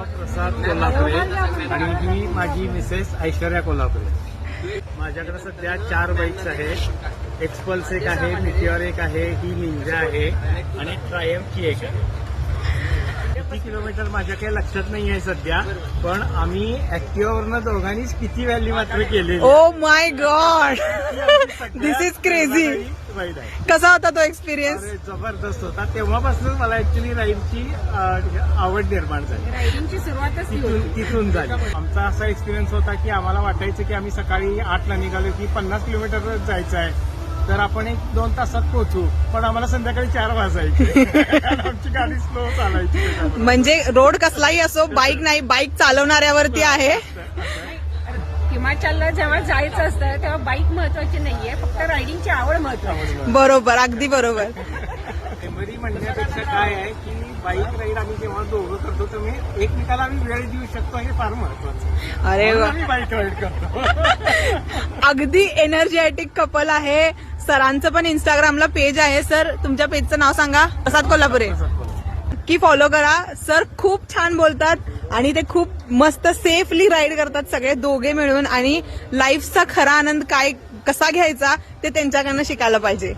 नाव प्रसाद कोल्हापुरे आणि ही माझी मिसेस ऐश्वर्या कोल्हापुरे. माझ्याकडे सध्या 4 बाईक्स आहेत. एक्सपल्स एक आहे, मिटिऑर एक आहे, ही निंजा आहे आणि ट्रायम्फची एक आहे. किती किलोमीटर माझ्या काही लक्षात नाही आहे सध्या, पण आम्ही ऍक्टिव्हावरनं दोघांनीच किती व्हॅली मात्र केली. Oh my God, this is crazy. कसा होता तो एक्सपिरियन्स? जबरदस्त होता. तेव्हापासून मला ऍक्च्युली राईडची आवड निर्माण झाली. रायडिंगची सुरुवातच तिथून झाली. आमचा असा एक्सपिरियन्स होता की आम्हाला वाटायचं की आम्ही सकाळी 8ला निघालो की 50 किलोमीटर जायचं आहे, तर आपण 1-2 तासात पोहोचू, पण आम्हाला संध्याकाळी 4 वाजायचे. आमची गाडी स्लो चालायची. म्हणजे रोड कसलाही असो, बाईक नाही, बाईक चालवणाऱ्यावरती आहे. हिमाचलला जेव्हा जायचं असतं तेव्हा बाईक महत्वाची नाहीये, फक्त रायडिंगची आवड महत्वाची. बरोबर, अगदी बरोबर. मेमरी म्हणण्यापेक्षा काय आहे की बाईक राईड आम्ही जेव्हा दोघं करतो तेव्हा एकमेकाला आम्ही वेळ देऊ शकतो, हे फार महत्वाचं. अरे वा, आम्ही बाईक राईड करतो. अगदी एनर्जेटिक कपल आहे. सरांचं पण इंस्टाग्रामला पेज आहे. सर, तुमच्या पेजचं नाव सांगा. प्रसाद कोल्हापुरे. की फॉलो करा. सर खूप छान बोलतात आणि ते खूप मस्त सेफली राईड करतात सगळे दोघे मिळून, आणि लाईफचा खरा आनंद काय कसा घ्यायचा ते त्यांच्याकडनं शिकायला पाहिजे.